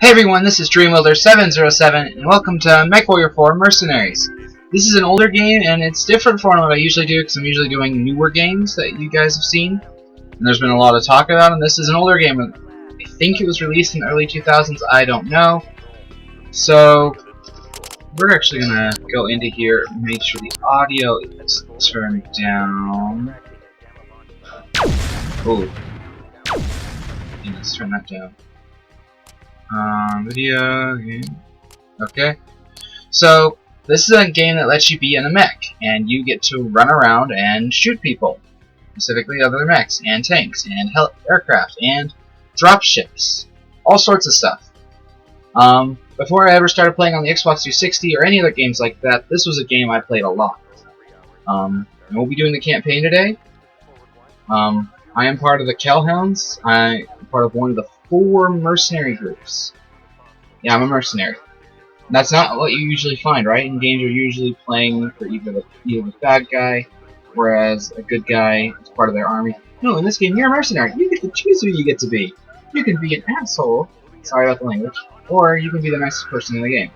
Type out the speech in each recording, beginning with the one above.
Hey everyone, this is DreamWielder707, and welcome to MechWarrior 4 Mercenaries. This is an older game, and it's different from what I usually do, because I'm usually doing newer games that you guys have seen, and there's been a lot of talk about, and this is an older game. I think it was released in the early 2000s, I don't know. So, we're actually going to go into here and make sure the audio is turned down. Oh, yeah, let's turn that down. Video game. Okay. So, this is a game that lets you be in a mech, and you get to run around and shoot people. Specifically other mechs, and tanks, and aircraft, and dropships. All sorts of stuff. Before I ever started playing on the Xbox 360 or any other games like that, this was a game I played a lot. And we'll be doing the campaign today. I am part of the Kellhounds. I am part of one of the 4 mercenary groups. Yeah, I'm a mercenary. That's not what you usually find, right? In games, you're usually playing for either the bad guy, whereas a good guy is part of their army. No, in this game, you're a mercenary. You get to choose who you get to be. You can be an asshole, sorry about the language, or you can be the nicest person in the game.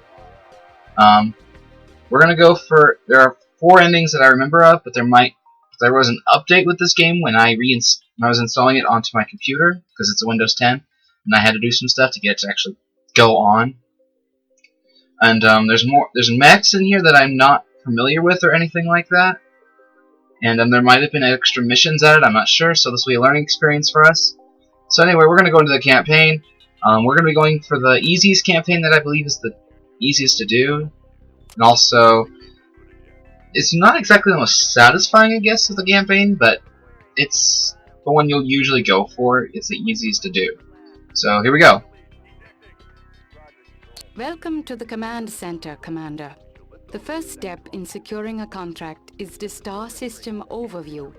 We're gonna go for, there are 4 endings that I remember of, but there was an update with this game when I was installing it onto my computer, because it's a Windows 10, and I had to do some stuff to get it to actually go on. And there's mechs in here that I'm not familiar with or anything like that. And there might have been extra missions added, I'm not sure, so this will be a learning experience for us. So anyway, we're going to go into the campaign. We're going to be going for the easiest campaign that I believe is the easiest to do. And also, it's not exactly the most satisfying, I guess, of the campaign, but it's the one you'll usually go for. It's the easiest to do. So here we go. Welcome to the Command Center, Commander. The first step in securing a contract is the Star System Overview.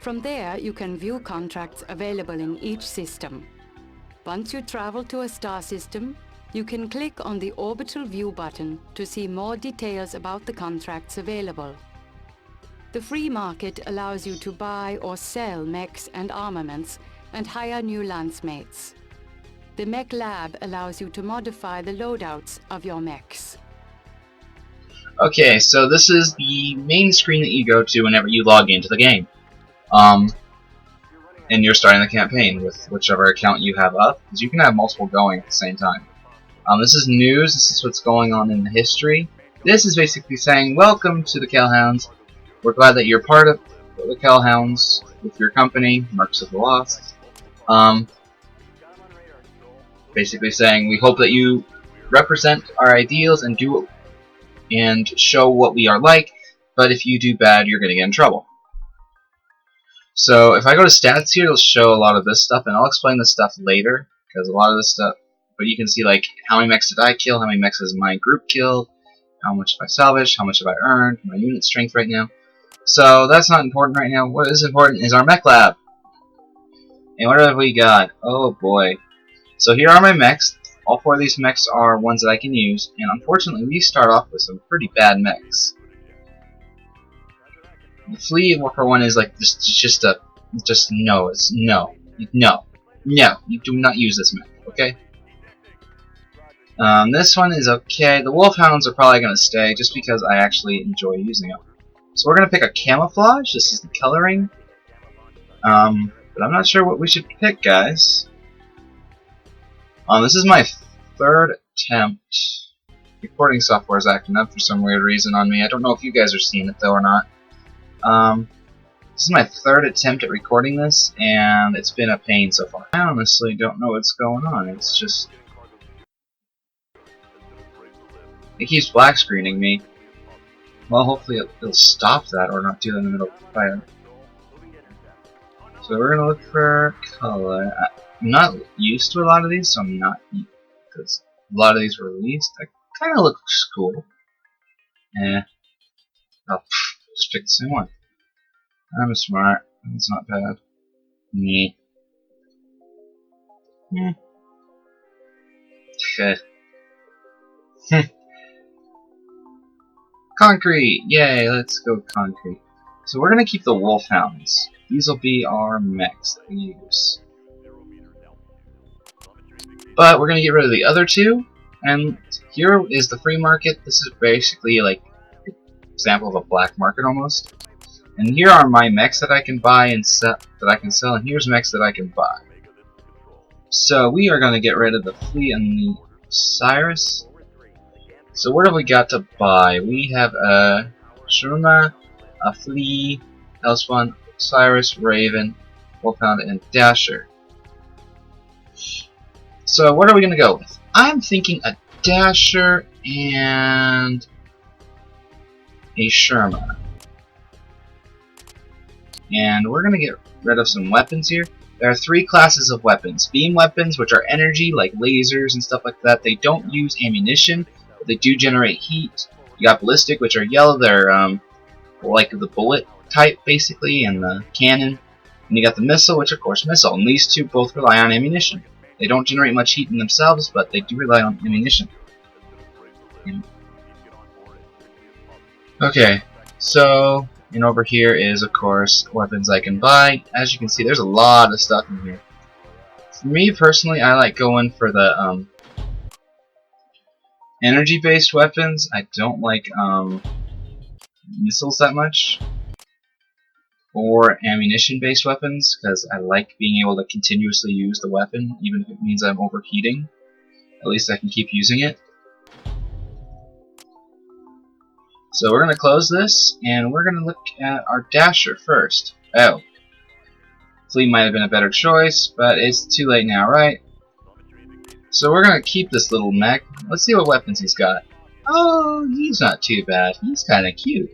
From there, you can view contracts available in each system. Once you travel to a star system, you can click on the Orbital View button to see more details about the contracts available. The free market allows you to buy or sell mechs and armaments and hire new lancemates. The Mech Lab allows you to modify the loadouts of your mechs. Okay, so this is the main screen that you go to whenever you log into the game. And you're starting the campaign with whichever account you have up, because you can have multiple going at the same time. This is news, this is what's going on in the history. This is basically saying, welcome to the Kellhounds. We're glad that you're part of the Kellhounds with your company, Marks of the Lost. Basically saying, we hope that you represent our ideals and show what we are like, but if you do bad, you're going to get in trouble. So if I go to stats here, it'll show a lot of this stuff, and I'll explain this stuff later, because a lot of this stuff, but you can see like how many mechs did I kill, how many mechs has my group killed, how much have I salvaged, how much have I earned, my unit strength right now. So that's not important right now. What is important is our mech lab. And what have we got? Oh boy. So here are my mechs. All 4 of these mechs are ones that I can use, and unfortunately we start off with some pretty bad mechs. The flea worker one is like no, it's no, you do not use this mech, okay? This one is okay. The wolfhounds are probably gonna stay just because I actually enjoy using them. So we're gonna pick a camouflage. This is the coloring. But I'm not sure what we should pick, guys. This is my 3rd attempt. Recording software is acting up for some weird reason on me. I don't know if you guys are seeing it though or not. This is my 3rd attempt at recording this, and it's been a pain so far. I honestly don't know what's going on. It's just... it keeps black screening me. Well, hopefully it'll stop that or not do that in the middle of the fire. So we're gonna look for color. I'm not used to a lot of these, so I'm not, because a lot of these were released. I kind of look cool. Oh, just pick the same one. I'm smart. It's not bad. Nee. Good. Concrete! Yay, let's go concrete. So we're gonna keep the wolfhounds. These will be our mechs that we use. But we're going to get rid of the other two, and here is the free market. This is basically like an example of a black market almost. And here are my mechs that I can buy and sell, and here's mechs that I can buy. So we are going to get rid of the Flea and the Cyrus. So what have we got to buy? We have a Shruma, a Flea, Hellspawn, Cyrus, Raven, Wolfhound, and Dasher. So what are we going to go with? I'm thinking a Dasher and a Sherma. And we're going to get rid of some weapons here. There are three classes of weapons. Beam weapons, which are energy, like lasers and stuff like that. They don't use ammunition, but they do generate heat. You got ballistic, which are yellow. They're like the bullet type, basically, and the cannon. And you got the missile, which of course missile. And these two both rely on ammunition. They don't generate much heat in themselves, but they do rely on ammunition. Okay, so, and over here is, of course, weapons I can buy. As you can see, there's a lot of stuff in here. For me, personally, I like going for the energy-based weapons. I don't like missiles that much. Or ammunition-based weapons, because I like being able to continuously use the weapon, even if it means I'm overheating. At least I can keep using it. So we're going to close this, and we're going to look at our Dasher first. Oh. Flea might have been a better choice, but it's too late now, right? So we're going to keep this little mech. Let's see what weapons he's got. Oh, he's not too bad. He's kind of cute.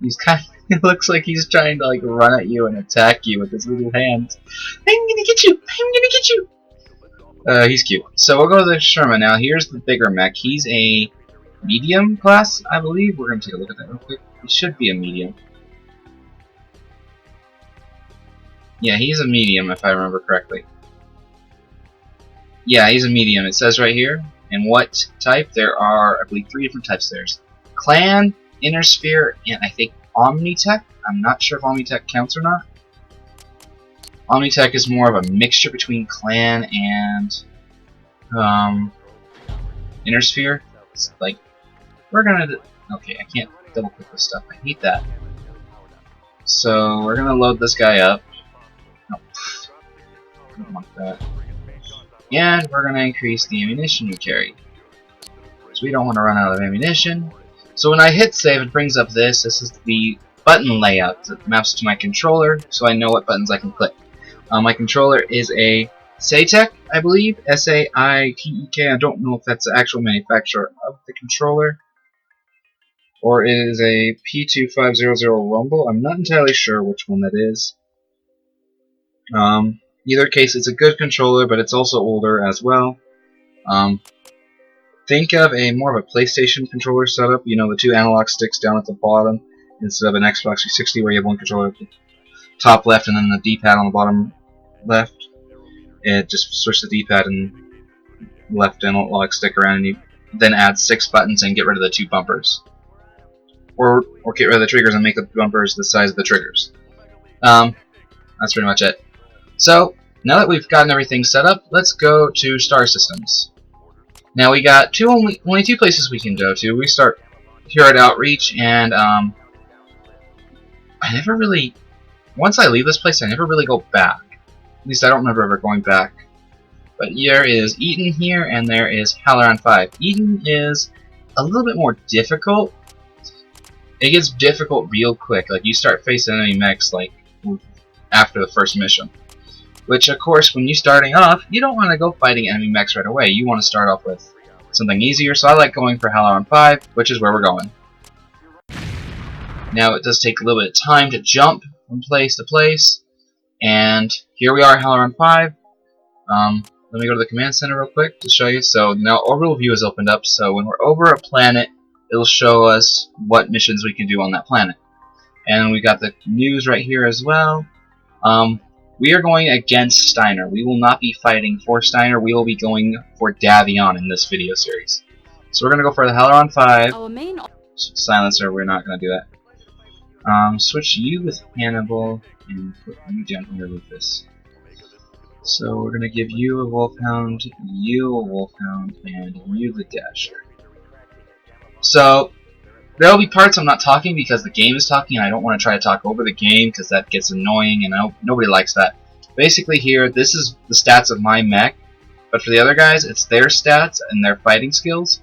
He's kind of, it looks like he's trying to like run at you and attack you with his little hands. I'm gonna get you! I'm gonna get you! He's cute. So we'll go to the Sherman now. Here's the bigger mech. He's a medium class, I believe. We're gonna take a look at that real quick. He should be a medium. Yeah, he's a medium if I remember correctly. Yeah, he's a medium. It says right here. And what type? There are, I believe, 3 different types. There's Clan, Inner Sphere, and I think Omnitech. I'm not sure if Omnitech counts or not. Omnitech is more of a mixture between Clan and Inner Sphere. It's like, we're gonna okay, I can't double click this stuff. I hate that. So we're gonna load this guy up. No, I don't want that. And we're gonna increase the ammunition we carry. So we don't want to run out of ammunition. So when I hit save, it brings up this. This is the button layout that maps to my controller, so I know what buttons I can click. My controller is a Saitek, I believe, S-A-I-T-E-K. I don't know if that's the actual manufacturer of the controller, or it is a P2500 Rumble. I'm not entirely sure which one that is. Either case, it's a good controller, but it's also older as well. Think of a more of a PlayStation controller setup, you know, the 2 analog sticks down at the bottom, instead of an Xbox 360 where you have one controller at the top left and then the D-pad on the bottom left. It just switch the D-pad and left analog stick around, and you then add 6 buttons and get rid of the 2 bumpers. Or get rid of the triggers and make the bumpers the size of the triggers. That's pretty much it. So, now that we've gotten everything set up, let's go to Star Systems. Now we got only 2 places we can go to. We start here at Outreach, and I never really, once I leave this place, I never really go back. At least I don't remember ever going back. But there is Eaton here, and there is Halloran 5. Eaton is a little bit more difficult. It gets difficult real quick. Like, you start facing enemy mechs like after the first mission. Which, of course, when you're starting off, you don't want to go fighting enemy mechs right away. You want to start off with something easier, so I like going for Halloran 5, which is where we're going. Now, it does take a little bit of time to jump from place to place, and here we are at Halloran 5. Let me go to the command center real quick to show you. So now orbital view is opened up, so when we're over a planet, it'll show us what missions we can do on that planet. And we got the news right here as well. We are going against Steiner. We will not be fighting for Steiner. We will be going for Davion in this video series. So we're going to go for the Halloran 5. Our main Silencer, we're not going to do that. Switch you with Hannibal and put you down here with this. So we're gonna give you a wolfhound, you a wolfhound, and you the dasher. So there'll be parts I'm not talking because the game is talking, and I don't want to try to talk over the game because that gets annoying, and nobody likes that. Basically here, this is the stats of my mech, but for the other guys, it's their stats and their fighting skills,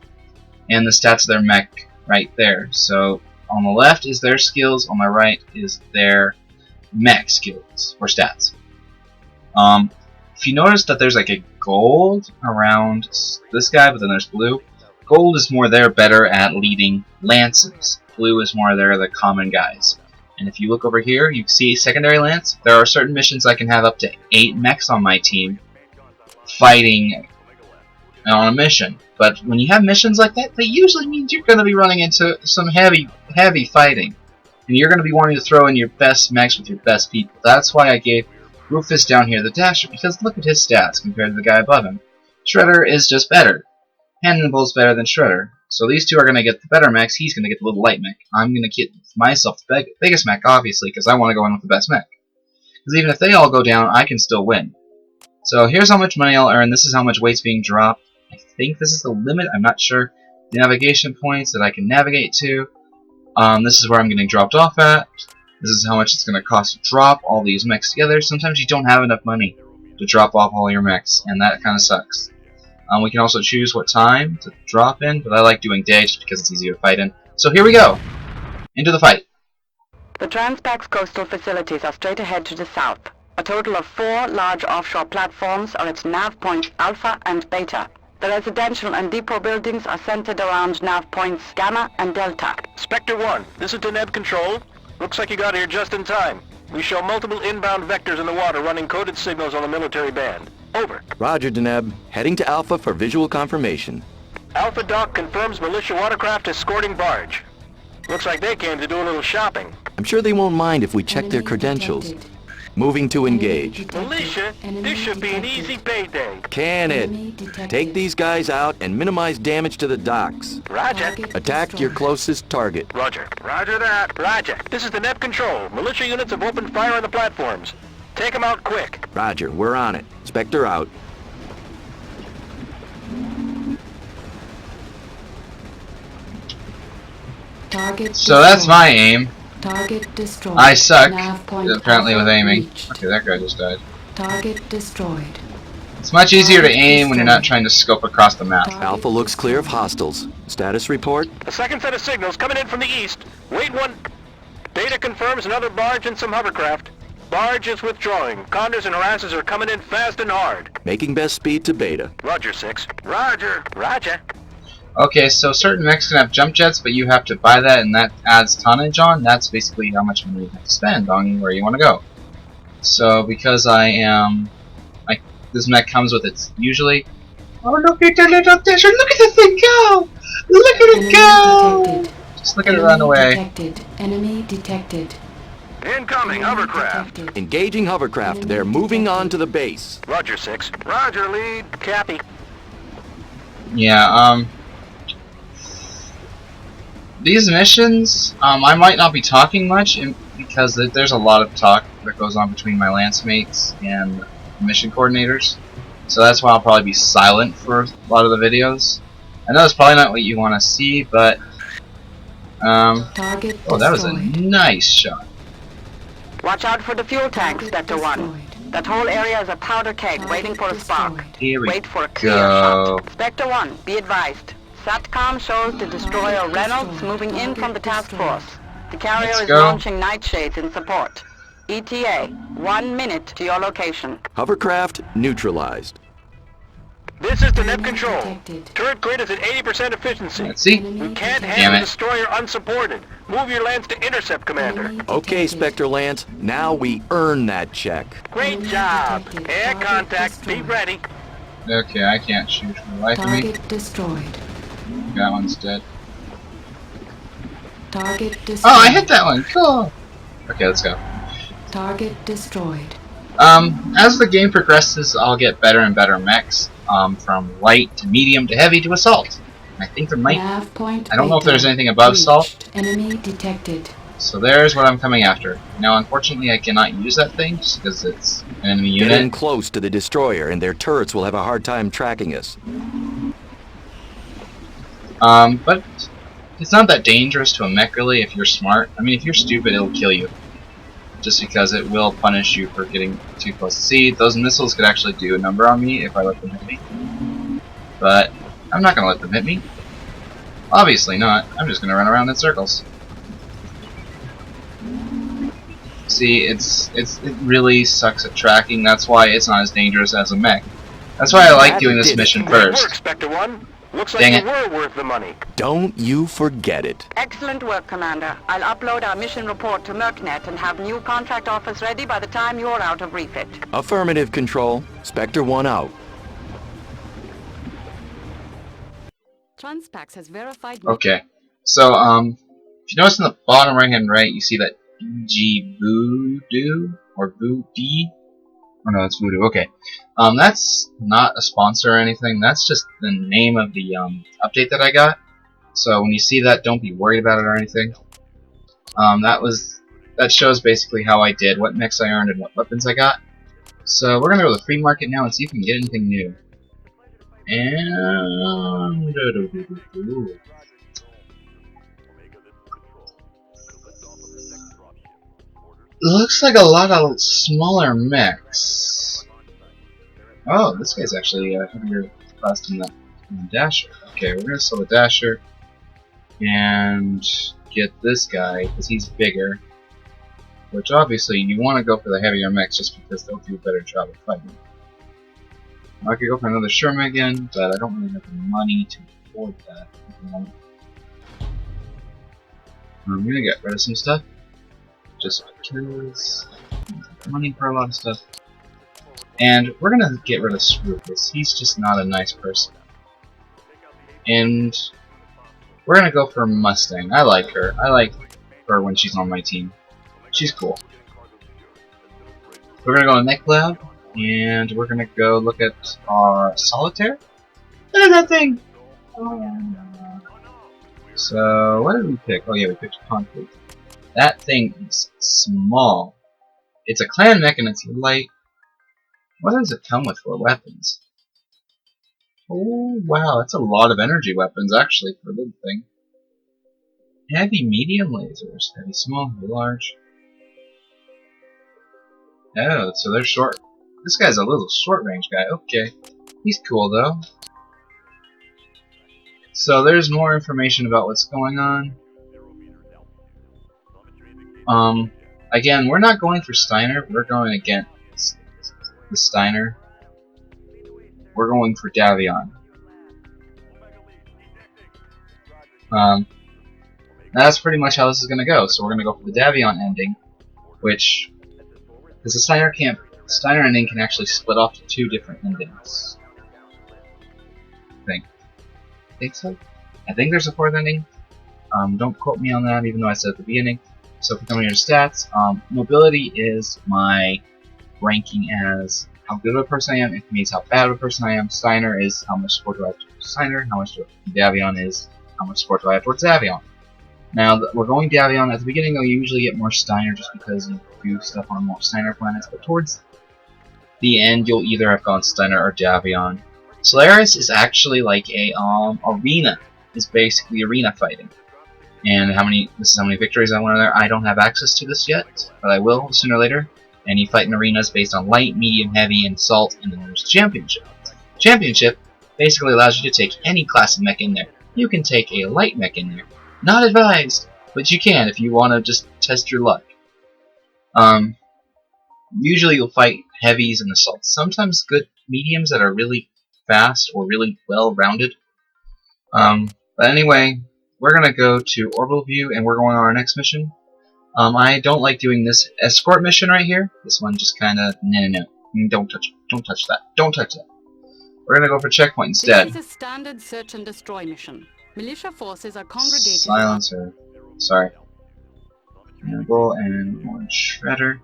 and the stats of their mech right there. So on the left is their skills, on the right is their mech skills, or stats. If you notice that there's like a gold around this guy, but then there's blue. Gold is more they're better at leading lances. Blue is more they're the common guys. And if you look over here, you see secondary lance. There are certain missions I can have up to 8 mechs on my team fighting on a mission. But when you have missions like that usually means you're going to be running into some heavy fighting. And you're going to be wanting to throw in your best mechs with your best people. That's why I gave Rufus down here the dasher, because look at his stats compared to the guy above him. Shredder is just better. Hannibal's better than Shredder. So these two are going to get the better mechs, he's going to get the little light mech. I'm going to get myself the biggest mech, obviously, because I want to go in with the best mech. Because even if they all go down, I can still win. So here's how much money I'll earn, this is how much weight's being dropped. I think this is the limit, I'm not sure. The navigation points that I can navigate to. This is where I'm getting dropped off at. This is how much it's going to cost to drop all these mechs together. Sometimes you don't have enough money to drop off all your mechs, and that kind of sucks. We can also choose what time to drop in, but I like doing day just because it's easier to fight in. So here we go! Into the fight. The Transpax coastal facilities are straight ahead to the south. A total of 4 large offshore platforms are at nav points Alpha and Beta. The residential and depot buildings are centered around nav points Gamma and Delta. Spectre 1, this is Deneb Control. Looks like you got here just in time. We show multiple inbound vectors in the water running coded signals on the military band. Over. Roger, Deneb. Heading to Alpha for visual confirmation. Alpha Doc confirms militia watercraft escorting barge. Looks like they came to do a little shopping. I'm sure they won't mind if we check their credentials. Moving to engage. Militia, this should be an easy payday. Can it? Take these guys out and minimize damage to the docks. Roger. Attack your closest target. Roger. Roger that. Roger. This is the Deneb Control. Militia units have opened fire on the platforms. Take them out quick. Roger, we're on it. Spectre out. So that's my aim. Target destroyed. I suck, Nav apparently, with aiming. reached. Okay, that guy just died. Target destroyed. It's much easier to aim when you're not trying to scope across the map. Alpha looks clear of hostiles. Status report? A second set of signals coming in from the east. Wait one. Beta confirms another barge and some hovercraft. Barge is withdrawing. Condors and harasses are coming in fast and hard. Making best speed to Beta. Roger, 6. Roger. Roger. Okay, so certain mechs can have jump jets, but you have to buy that, and that adds tonnage on. That's basically how much money you have to spend on where you want to go. So because I am, like, this mech comes with its usually. Oh, look at the little dasher! Look at the thing go! Look at it go! Detected. Just look at it run away. Detected. Enemy detected. Incoming hovercraft. Detected. Engaging hovercraft. They're moving on to the base. Roger, 6. Roger, lead. Cappy. Yeah, these missions, I might not be talking much because there's a lot of talk that goes on between my lance mates and mission coordinators. So that's why I'll probably be silent for a lot of the videos. I know it's probably not what you want to see, but Target oh, that was a destroyed. nice shot. Watch out for the fuel tank, Target Spectre 1. destroyed. That whole area is a powder keg Target waiting for a spark. destroyed. Here we Wait for a clear go. shot. Spectre 1, be advised. SATCOM shows the destroyer Reynolds moving in from the task force. The carrier Let's is go. launching nightshades in support. ETA, 1 minute to your location. Hovercraft neutralized. This is Deneb Control. Detected. Turret grid is at 80% efficiency. Let's see. We can't Damn handle it. the destroyer unsupported. Move your lance to intercept, Commander. Okay, Spectre Lance. Now we earn that check. Great job. Air contact. Be ready. Okay, I can't shoot for the life of me. Target destroyed. That one's dead. Target destroyed. Oh, I hit that one. Cool. Okay, let's go. Target destroyed. As the game progresses, I'll get better and better mechs. From light to medium to heavy to assault. I think there might. Nav point I don't know if Beta there's anything above reached. assault. Enemy detected. So there's what I'm coming after. Now, unfortunately, I cannot use that thing just because it's an enemy Get in unit. close to the destroyer, and their turrets will have a hard time tracking us. But it's not that dangerous to a mech, really, if you're smart. I mean, if you're stupid, it'll kill you. Just because it will punish you for getting too close. See, those missiles could actually do a number on me if I let them hit me. But I'm not going to let them hit me. Obviously not. I'm just going to run around in circles. See, it really sucks at tracking. That's why it's not as dangerous as a mech. That's why I like doing this mission Great work, first. Spectre One. Looks Dang like you it. were worth the money. Don't you forget it. Excellent work, Commander. I'll upload our mission report to MERCnet and have new contract offers ready by the time you're out of refit. Affirmative, Control. Spectre 1 out. Transpax has verified. Okay. So, if you notice in the bottom right-hand right, you see that BG Voodoo? Or Voodoo? Oh no, it's Voodoo. Okay. That's not a sponsor or anything. That's just the name of the update that I got. So when you see that, don't be worried about it or anything. That shows basically how I did, what mechs I earned, and what weapons I got. So we're gonna go to the free market now and see if we can get anything new. And looks like a lot of smaller mechs. Oh, this guy's actually heavier class than the Dasher. Okay, we're gonna sell the Dasher and get this guy because he's bigger. Which obviously you want to go for the heavier mechs just because they'll do a better job of fighting. I could go for another Sherman again, but I don't really have the money to afford that at the moment. I'm gonna get rid of some stuff. Just because I don't have money for a lot of stuff. And we're gonna get rid of Scrupus. He's just not a nice person. And we're gonna go for Mustang. I like her. I like her when she's on my team. She's cool. We're gonna go to Mech Lab, and we're gonna go look at our Solitaire. Look at that thing! So, what did we pick? Oh yeah, we picked Concrete. That thing is small. It's a clan mech and it's light. What does it come with for weapons? Oh wow, that's a lot of energy weapons actually for a little thing. Heavy medium lasers. Heavy small, heavy large. Oh, so they're short. This guy's a little short range guy. Okay. He's cool though. So there's more information about what's going on. Again, we're not going for Steiner. We're going against the Steiner. We're going for Davion. That's pretty much how this is going to go. So we're going to go for the Davion ending, which, because the Steiner ending can actually split off to 2 different endings. I think so. I think there's a 4th ending. Don't quote me on that, even though I said at the beginning. So if we come here to stats, mobility is my ranking as how good of a person I am. It means how bad of a person I am. Steiner is how much support do I have towards Steiner. How much Davion is how much support do I have towards Davion. Now we're going Davion. At the beginning, though, you usually get more Steiner just because you do stuff on more Steiner planets. But towards the end, you'll either have gone Steiner or Davion. Solaris is actually like a arena. It's basically arena fighting. And this is how many victories I won there. I don't have access to this yet, but I will sooner or later. And you fight in arenas based on light, medium, heavy, and salt, and then there's championship. Championship basically allows you to take any class of mech in there. You can take a light mech in there. Not advised, but you can if you want to just test your luck. Usually you'll fight heavies and assaults. Sometimes good mediums that are really fast or really well-rounded. But anyway, we're going to go to Orbital View, and we're going on our next mission. I don't like doing this escort mission right here. This one just kind of, no. Don't touch it. Don't touch that. Don't touch that. We're going to go for checkpoint instead. This is a standard search and destroy mission. Militia forces are congregated. Silencer. Sorry. Cannibal and one Shredder.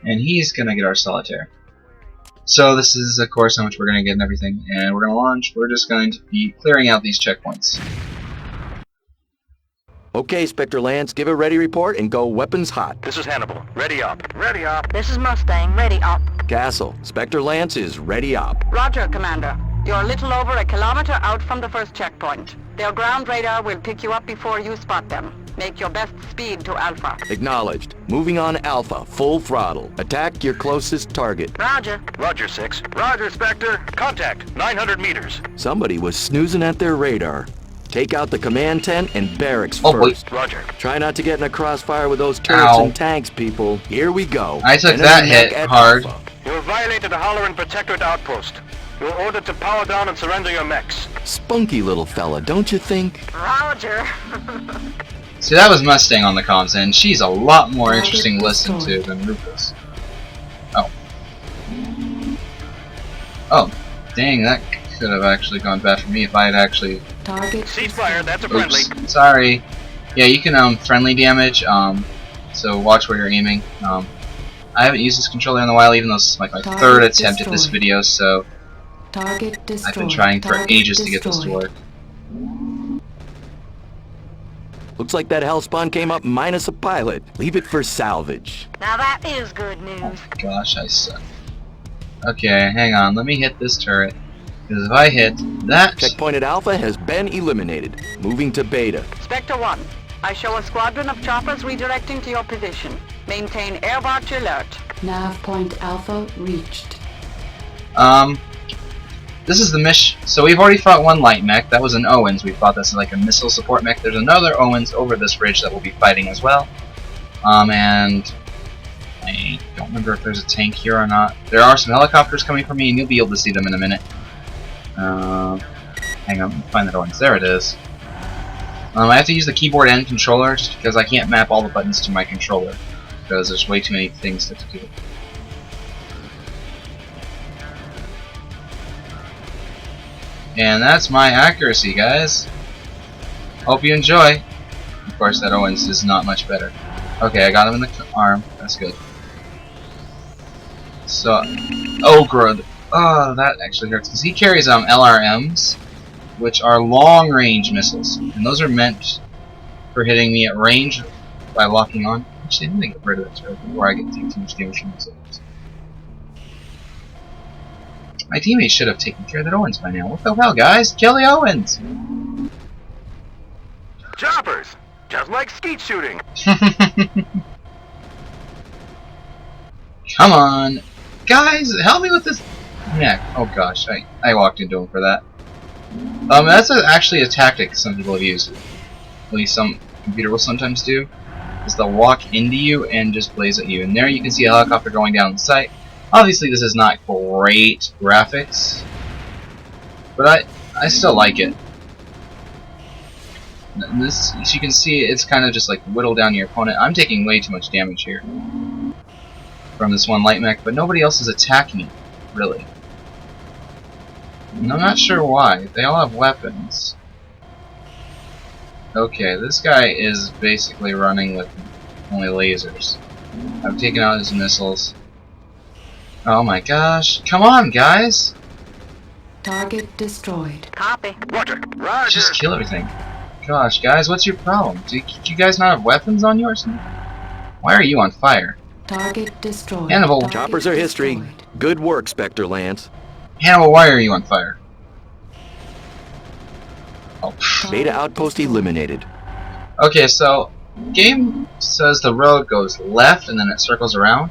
And he's going to get our Solitaire. So this is, of course, how much we're going to get and everything. And we're going to launch. We're just going to be clearing out these checkpoints. Okay, Spectre Lance, give a ready report and go weapons hot. This is Hannibal. Ready up. Ready up. This is Mustang, ready up. Castle, Spectre Lance is ready up. Roger, Commander. You're a little over a kilometer out from the first checkpoint. Their ground radar will pick you up before you spot them. Make your best speed to Alpha. Acknowledged. Moving on Alpha, full throttle. Attack your closest target. Roger. Roger, 6. Roger, Spectre. Contact. 900 meters. Somebody was snoozing at their radar. Take out the command tent and barracks Oh, boy. first. Roger. Try not to get in a crossfire with those turrets Ow. and tanks, people. Here we go. I took Enemy that mech hit at hard. Alpha. You have violated the Halloran Protectorate outpost. You are ordered to power down and surrender your mechs. Spunky little fella, don't you think? Roger. See, that was Mustang on the comms, and she's a lot more interesting to listen to than Rufus. Oh. Oh, dang, that could have actually gone bad for me if I had actually... Target Ceasefire, that's a friendly. Oops, sorry. Yeah, you can, friendly damage, so watch where you're aiming. I haven't used this controller in a while, even though this is like my third attempt at this video, so Target destroyed. I've been trying for Target ages to get this to destroyed. work. Looks like that hellspawn came up minus a pilot. Leave it for salvage. Now that is good news. Gosh, I suck. Okay, hang on, let me hit this turret. Because if I hit that... Checkpoint at Alpha has been eliminated. Moving to Beta. Spectre 1, I show a squadron of choppers redirecting to your position. Maintain air watch alert. Nav point Alpha reached. This is the mission. So we've already fought one light mech. That was an Owens. We fought this like a missile support mech. There's another Owens over this ridge that we'll be fighting as well. And I don't remember if there's a tank here or not. There are some helicopters coming for me, and you'll be able to see them in a minute. Hang on, let me find that Owens. There it is. I have to use the keyboard and controller just because I can't map all the buttons to my controller because there's way too many things to do. And that's my accuracy, guys. Hope you enjoy. Of course, that Owens is not much better. Okay, I got him in the arm. That's good. So, oh, good. Oh, that actually hurts because he carries LRMs, which are long-range missiles, and those are meant for hitting me at range by locking on. Actually, I'm gonna get rid of that turret before I get too much damage from missiles. My teammates should have taken care of that Owens by now. What the hell, guys? Kill the Owens! Choppers! Just like skeet shooting. Come on! Guys, help me with this mech. Oh gosh, I walked into him for that. That's actually a tactic some people have used. At least some computer will sometimes do. Is they'll walk into you and just blaze at you. And there you can see a helicopter going down the sight. Obviously this is not great graphics, but I still like it. And this, as you can see, it's kind of just like whittle down your opponent. I'm taking way too much damage here from this one light mech, but nobody else is attacking me, really. And I'm not sure why. They all have weapons. Okay, this guy is basically running with only lasers. I've taken out his missiles. Oh my gosh. Come on, guys! Target destroyed. Copy. Roger. Roger. Just kill everything. Gosh, guys, what's your problem? Do you guys not have weapons on yours? Why are you on fire? Target destroyed. Hannibal. Target Choppers are history. destroyed. Good work, Spectre Lance. Hannibal, why are you on fire? Oh. Beta outpost eliminated. Okay, so game says the road goes left and then it circles around.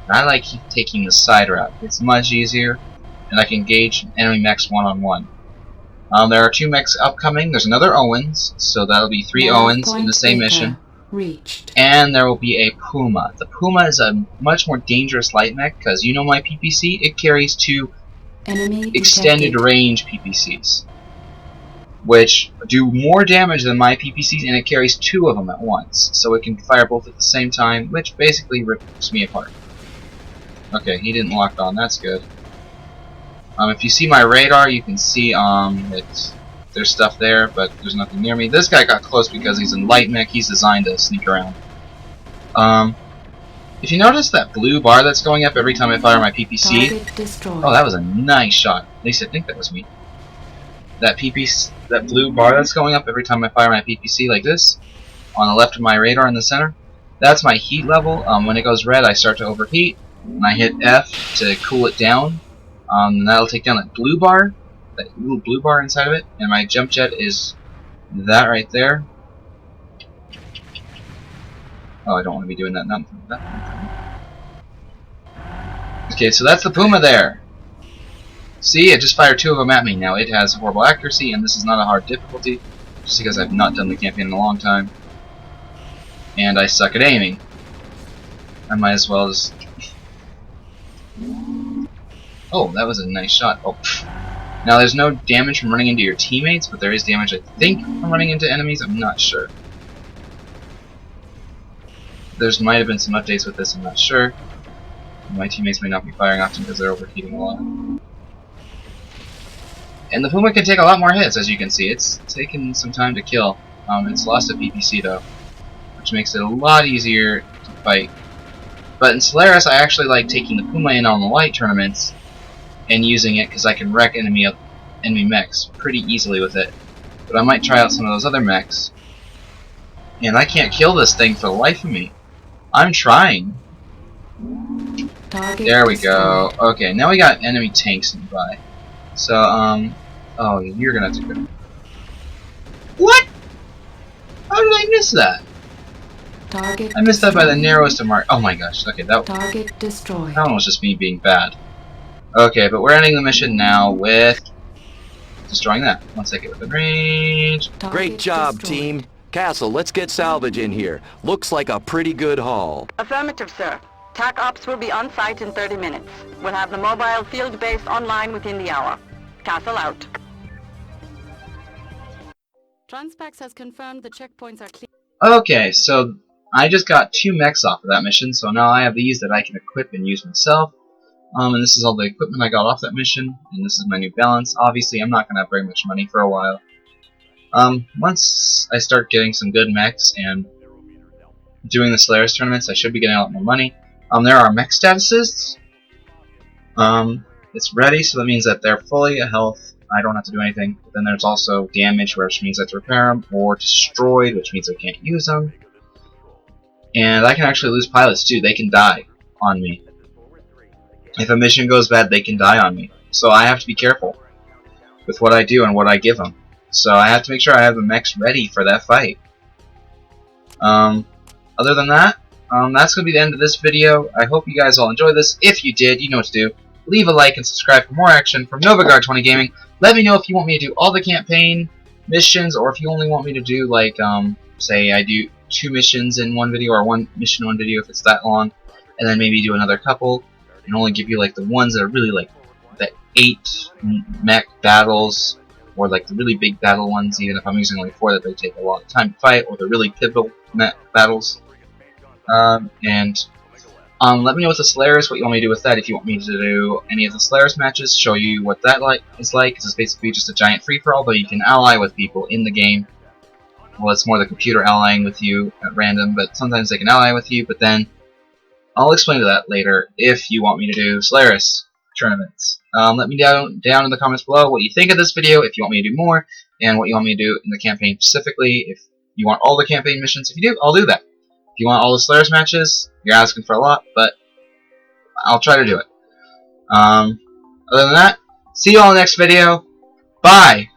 And I like taking the side route. It's much easier, and I can engage enemy mechs one-on-one. There are 2 mechs upcoming. There's another Owens, so that'll be 3 Nav Owens in point the same Beta mission. reached. And there will be a Puma. The Puma is a much more dangerous light mech because you know my PPC. It carries 2 Enemy extended detected. range PPCs, which do more damage than my PPCs, and it carries 2 of them at once, so it can fire both at the same time, which basically rips me apart. Okay, he didn't lock on. That's good. If you see my radar, you can see there's stuff there, but there's nothing near me. This guy got close because he's in light mech. He's designed to sneak around. If you notice that blue bar that's going up every time I fire my PPC, Target destroyed. oh, that was a nice shot. At least I think that was me. That blue bar that's going up every time I fire my PPC like this, on the left of my radar in the center. That's my heat level. When it goes red, I start to overheat, and I hit F to cool it down. And that'll take down that blue bar, that little blue bar inside of it, and my jump jet is that right there. Oh, I don't want to be doing that. Not that. Okay, so that's the Puma there. See, it just fired 2 of them at me. Now it has horrible accuracy, and this is not a hard difficulty, just because I've not done the campaign in a long time, and I suck at aiming. I might as well just. Oh, that was a nice shot. Oh. Now there's no damage from running into your teammates, but there is damage, I think, from running into enemies. I'm not sure. There's might have been some updates with this. I'm not sure. My teammates may not be firing often because they're overheating a lot. And the Puma can take a lot more hits, as you can see. It's taken some time to kill. It's lost a PPC though, which makes it a lot easier to fight. But in Solaris, I actually like taking the Puma in on the light tournaments and using it because I can wreck enemy mechs pretty easily with it. But I might try out some of those other mechs. And I can't kill this thing for the life of me. I'm trying. There we go. Okay, now we got enemy tanks nearby. So, oh, you're gonna have to go. What? How did I miss that? I missed that by the narrowest of mark. Oh my gosh. Okay, that one was just me being bad. Okay, but we're ending the mission now with destroying that. Once I get within range. Great job, team. Castle, let's get salvage in here. Looks like a pretty good haul. Affirmative, sir. TAC Ops will be on site in 30 minutes. We'll have the mobile field base online within the hour. Castle out. Transpax has confirmed the checkpoints are clear. Okay, so I just got 2 mechs off of that mission, so now I have these that I can equip and use myself. And this is all the equipment I got off that mission, and this is my new balance. Obviously, I'm not going to have very much money for a while. Once I start getting some good mechs and doing the Solaris tournaments, I should be getting a lot more money. There are mech statuses. It's ready, so that means that they're fully at health. I don't have to do anything. But then there's also damage, which means I have to repair them, or destroyed, which means I can't use them. And I can actually lose pilots too. They can die on me. If a mission goes bad, they can die on me. So I have to be careful with what I do and what I give them. So I have to make sure I have the mechs ready for that fight. Other than that, that's going to be the end of this video. I hope you guys all enjoyed this. If you did, you know what to do. Leave a like and subscribe for more action from NovaGuard20 Gaming. Let me know if you want me to do all the campaign missions, or if you only want me to do, like, say I do 2 missions in one video, or 1 mission in one video if it's that long, and then maybe do another couple, and only give you, like, the ones that are really, like, the 8 mech battles, or, like, the really big battle ones, even if I'm using only 4 that they take a lot of time to fight, or the really pivotal mech battles. Let me know with the Solaris what you want me to do with that. If you want me to do any of the Solaris matches, show you what that is like, because it's basically just a giant free-for-all, but you can ally with people in the game. Well, it's more the computer allying with you at random, but sometimes they can ally with you, but then I'll explain to that later if you want me to do Solaris tournaments. Let me down in the comments below what you think of this video, if you want me to do more, and what you want me to do in the campaign specifically. If you want all the campaign missions, if you do, I'll do that. If you want all the Solaris matches, you're asking for a lot, but I'll try to do it. Other than that, see you all in the next video. Bye!